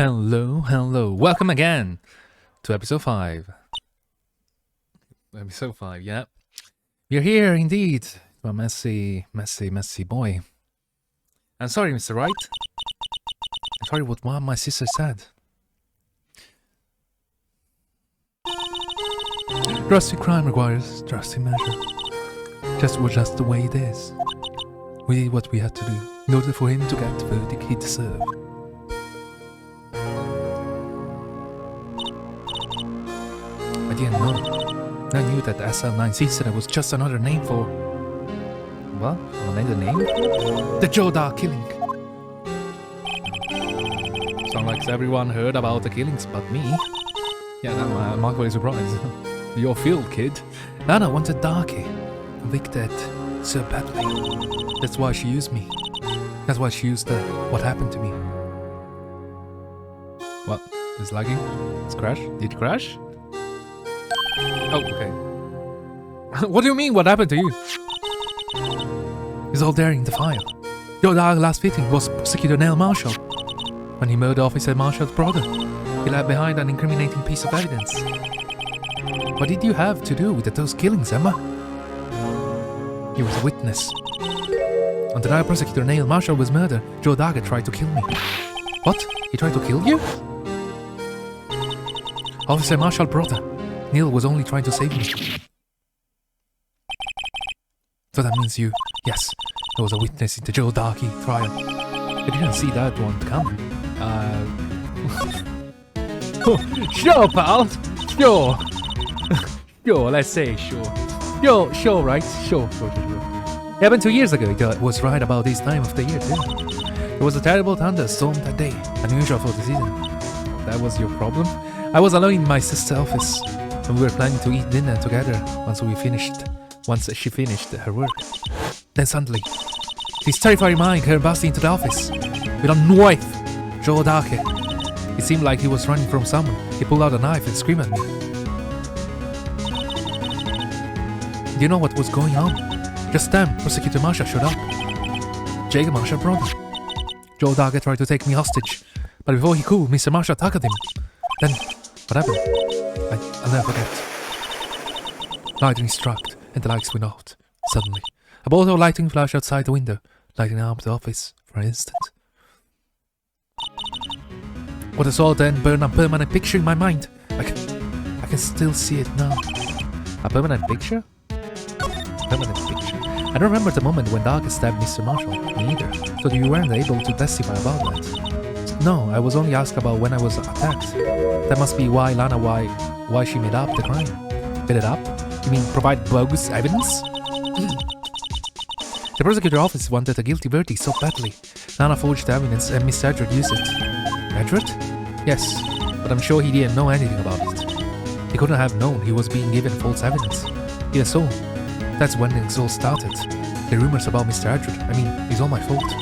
Hello. Welcome again to episode 5. Episode 5, yeah. You're here indeed. A messy boy. I'm sorry, Mr. Wright. I'm sorry what my sister said. Drastic crime requires drastic measure. Just the way it is. We did what we had to do in order for him to get the verdict he deserved. I didn't know. I knew that the SL9 incident was just another name for... What? Another name? The Joe Dark killing. Sounds like everyone heard about the killings but me. Yeah, I'm not quite surprised. You're Phil, kid. Lana wanted Darky. Convicted so badly. That's why she used me. That's why she used what happened to me. What? It's lagging? It's crashed? Did it crash? Oh, okay. What do you mean, what happened to you? It's all there in the file. Your last victim was Prosecutor Neil Marshall. When he murdered Officer Marshall's brother, he left behind an incriminating piece of evidence. What did you have to do with those killings, Emma? He was a witness. On the night Prosecutor Neil Marshall was murdered, Joe Dagger tried to kill me. What? He tried to kill you? Officer Marshall's brother. Neil was only trying to save me. So that means you... Yes, I was a witness in the Joe Darky trial. I didn't see that one come. Sure, pal. Sure. Sure, let's say sure. Sure, right? Sure. It happened 2 years ago. It was right about this time of the year, too. There was a terrible thunderstorm that day. Unusual for the season. That was your problem? I was alone in my sister's office. And we were planning to eat dinner together once she finished her work. Then suddenly, this terrifying man came busting into the office with a knife. Joe Darky. It seemed like he was running from someone. He pulled out a knife and screamed at me. Do you know what was going on? Just then, Prosecutor Marshall showed up. Jacob Marshall's brother. Joe Darky tried to take me hostage, but before he could, Mr. Marshall tackled him. Then, what happened? I'll never forget. Lightning struck, and the lights went out. Suddenly, a bolt of lightning flashed outside the window, lighting up the office for an instant. What I saw then burned a permanent picture in my mind. I can still see it now. A permanent picture? Permanent picture? I don't remember the moment when Darky stabbed Mr. Marshall, me either, so you weren't able to testify about that. No, I was only asked about when I was attacked. That must be why Lana, why she made up the crime. Made it up? You mean provide bogus evidence? The prosecutor office wanted a guilty verdict so badly. Lana forged the evidence and Mr. Edward used it. Edward? Yes, but I'm sure he didn't know anything about it. He couldn't have known he was being given false evidence. Even so, that's when it all started. The rumors about Mr. Edward, it's all my fault.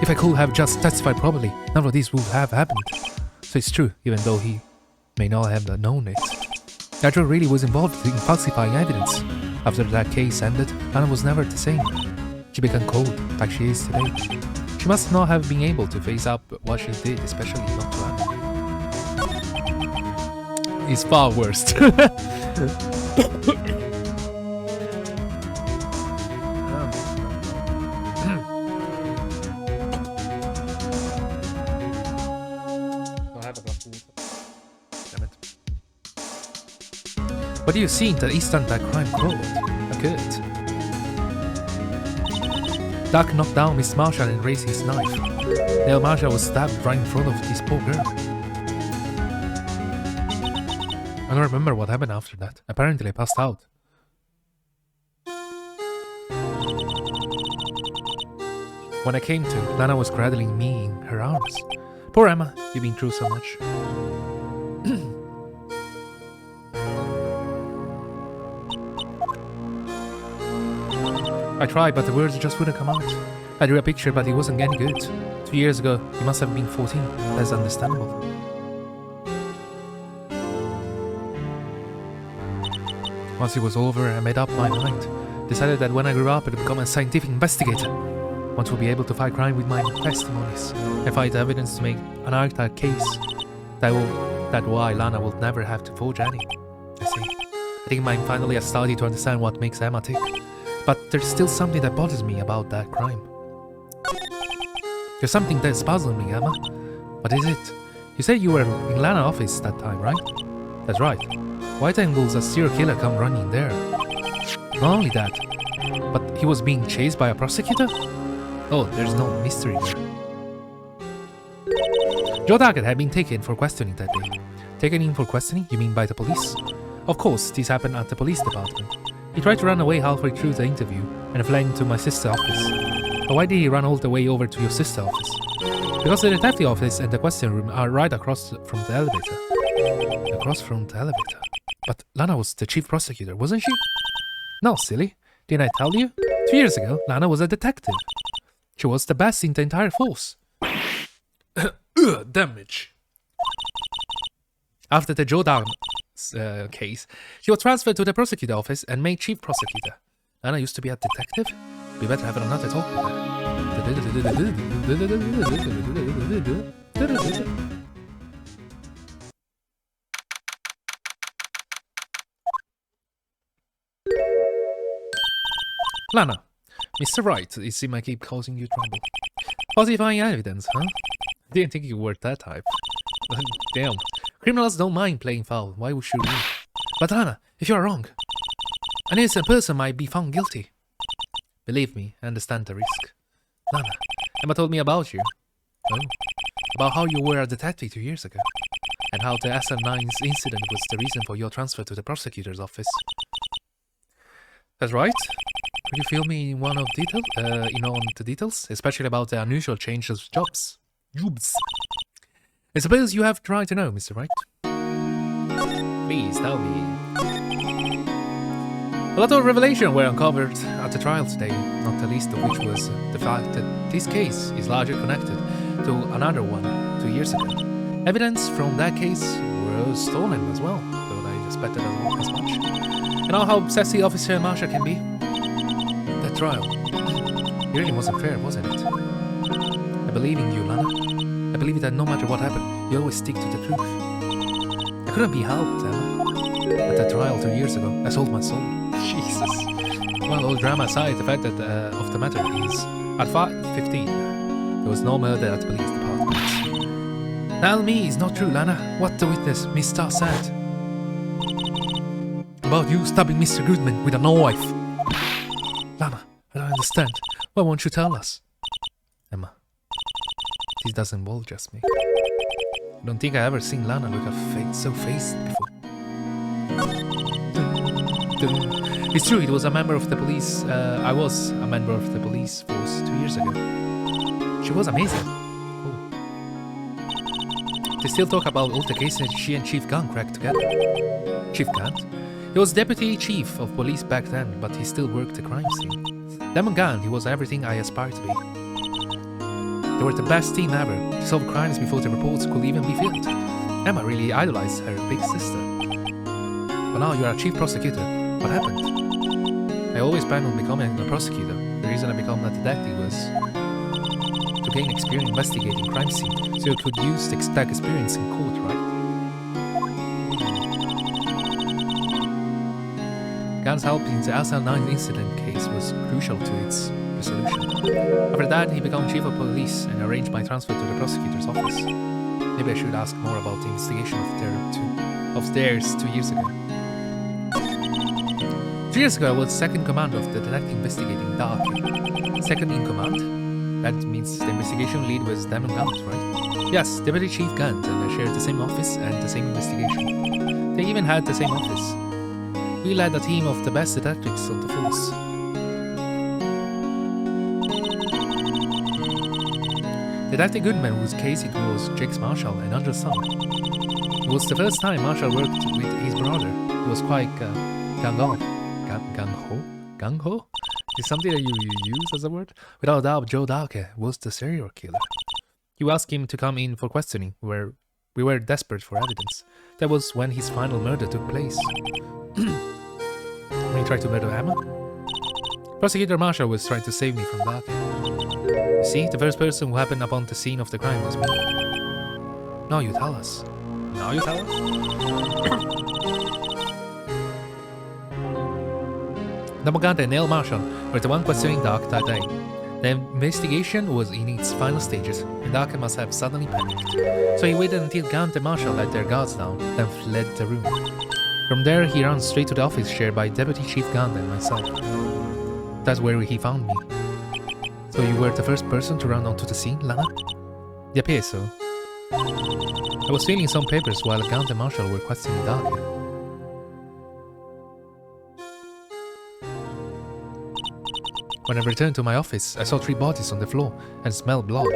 If I could have just testified properly, none of this would have happened. So it's true, even though he may not have known it. Edward really was involved in falsifying evidence. After that case ended, Lana was never the same. She became cold, like she is today. She must not have been able to face up what she did, especially not to Lana. It's far worse. What do you see in the instant that crime occurred? Dark knocked down Miss Marshall and raised his knife. Neil Marshall was stabbed right in front of this poor girl. I don't remember what happened after that. Apparently I passed out. When I came to, Lana was cradling me in her arms. Poor Emma, you've been through so much. I tried, but the words just wouldn't come out. I drew a picture, but it wasn't any good. 2 years ago, you must have been 14. That's understandable. Once it was over, I made up my mind. Decided that when I grew up, I'd become a scientific investigator. Want to be able to fight crime with my testimonies and find evidence to make an architect case. That's why Lana will never have to forge any. I see. I think I'm finally starting to understand what makes Emma tick. But there's still something that bothers me about that crime. There's something that's puzzling me, Emma. What is it? You said you were in Lana's office that time, right? That's right. Why then will a serial killer come running there? Not only that, but he was being chased by a prosecutor? Oh, there's no mystery there. Joe Daggett had been taken for questioning that day. Taken in for questioning? You mean by the police? Of course, this happened at the police department. He tried to run away halfway through the interview and fled into my sister's office. But why did he run all the way over to your sister's office? Because the detective office and the question room are right across from the elevator. Across from the elevator? But Lana was the chief prosecutor, wasn't she? No, silly. Didn't I tell you? 2 years ago, Lana was a detective. She was the best in the entire force. Damage. After the Joe Daggett case, she was transferred to the prosecutor office and made chief prosecutor. Lana used to be a detective? We better have another talk with her. Lana, Mr. Wright, it seems I keep causing you trouble. Falsifying evidence, huh? Didn't think you were that type. Damn. Criminals don't mind playing foul. Why should we? But Lana, if you are wrong, an innocent person might be found guilty. Believe me, I understand the risk. Lana, Emma told me about you. Oh. About how you were a detective 2 years ago. And how the SL9 incident was the reason for your transfer to the prosecutor's office. That's right. Could you fill me in on the details? Especially about the unusual change of jobs. I suppose you have tried to know, Mr. Wright. Please tell me. A lot of revelations were uncovered at the trial today, not the least of which was the fact that this case is largely connected to another one 2 years ago. Evidence from that case was stolen as well, though I expected as much. You know how obsessive Officer Marsha can be? That trial. It really wasn't fair, wasn't it? I believe in you, Lana. I believe that no matter what happened, you always stick to the truth. I couldn't be helped, Emma. At that trial 2 years ago, I sold my soul. Jesus. Well, all drama aside, the fact that of the matter is, at 5:15, there was no murder at the police department. Tell me it's not true, Lana. What the witness, Miss Starr, said about you stabbing Mr. Goodman with a knife. Lana, I don't understand. Why won't you tell us? Emma, this doesn't involve just me. I don't think I ever seen Lana look so faced before. It's true, it was a member of the police. I was a member of the police force 2 years ago. She was amazing. Cool. They still talk about all the cases she and Chief Gunn cracked together. Chief Gunn? He was deputy chief of police back then, but he still worked the crime scene. Damon Gunn, he was everything I aspired to be. They were the best team ever. They solved crimes before the reports could even be filled. Emma really idolized her big sister. But now you're a chief prosecutor. What happened? I always planned on becoming a prosecutor. The reason I became a detective was to gain experience investigating crime scenes, so you could use that experience in court, right? Gunn's help in the SL9 incident case was crucial to its resolution. After that, he became chief of police and arranged my transfer to the prosecutor's office. Maybe I should ask more about the investigation of theirs 2 years ago. 2 years ago, I was second command of the detective investigating Dark. Second in command? That means the investigation lead was Damon Gunt, right? Yes, Deputy Chief Gunt and I shared the same office and the same investigation. They even had the same office. We led a team of the best detectives on the force. Detective Goodman, whose case it was Jake's Marshall and Andrew's son. It was the first time Marshall worked with his brother. He was quite gung-ho? Gung-ho? Is something that you use as a word? Without doubt, Joe Daggett was the serial killer. You asked him to come in for questioning, where we were desperate for evidence. That was when his final murder took place. When he tried to murder Emma? Prosecutor Marshall was trying to save me from Daggett. See, the first person who happened upon the scene of the crime was me. Now you tell us. Now you tell us? Namaganta and Neil Marshall were the one pursuing Dark that day. The investigation was in its final stages, and Dark must have suddenly panicked. So he waited until Gant and Marshall let their guards down, then fled the room. From there, he ran straight to the office shared by Deputy Chief Gant and myself. That's where he found me. So you were the first person to run onto the scene, Lana? It appears so. I was filling some papers while Gant and Marshall were questioning Dark. When I returned to my office, I saw 3 bodies on the floor and smelled blood.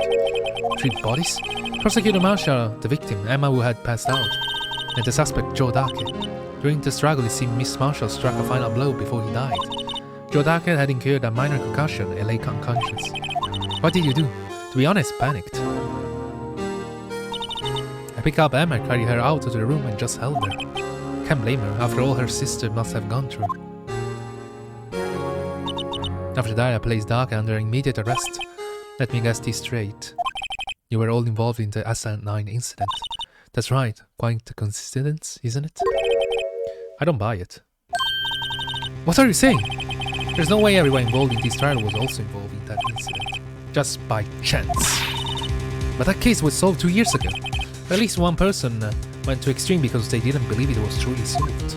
3 bodies? Prosecutor Marshall, the victim, Emma who had passed out, and the suspect Joe Darkett. During the struggle, it seemed Miss Marshall struck a final blow before he died. Joe Darkett had incurred a minor concussion and lay unconscious. What did you do? To be honest, panicked. I picked up Emma, carried her out of the room and just held her. Can't blame her, after all her sister must have gone through. After that, I placed Dark under immediate arrest. Let me guess this straight. You were all involved in the S9 incident. That's right. Quite a coincidence, isn't it? I don't buy it. What are you saying? There's no way everyone involved in this trial was also involved in that incident. Just by chance. But that case was solved 2 years ago. At least one person went to extreme because they didn't believe it was truly solved.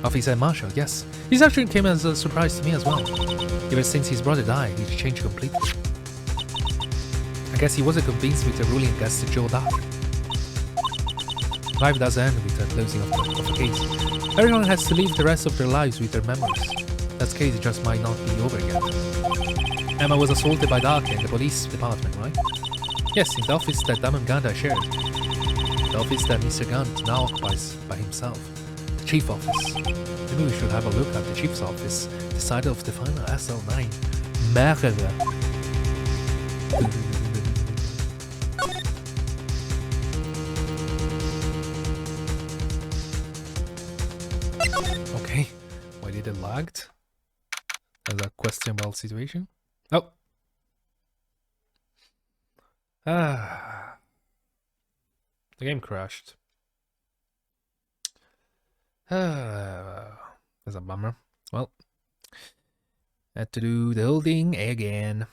Officer Marshall, yes. This actually came as a surprise to me as well. Ever since his brother died, he changed completely. I guess he wasn't convinced with the ruling against Joe Dark. Life does end with the closing of the case. Everyone has to live the rest of their lives with their memories. That case just might not be over yet. Emma was assaulted by Dark in the police department, right? Yes, in the office that Dam and Ganda shared. The office that Mr. Gant now occupies by himself. The chief office. Maybe we should have a look at the chief's office, the side of the final SL9. Merde. Okay, why did it lagged? That's a questionable situation. Oh. The game crashed. That's a bummer. Well, had to do the whole thing again.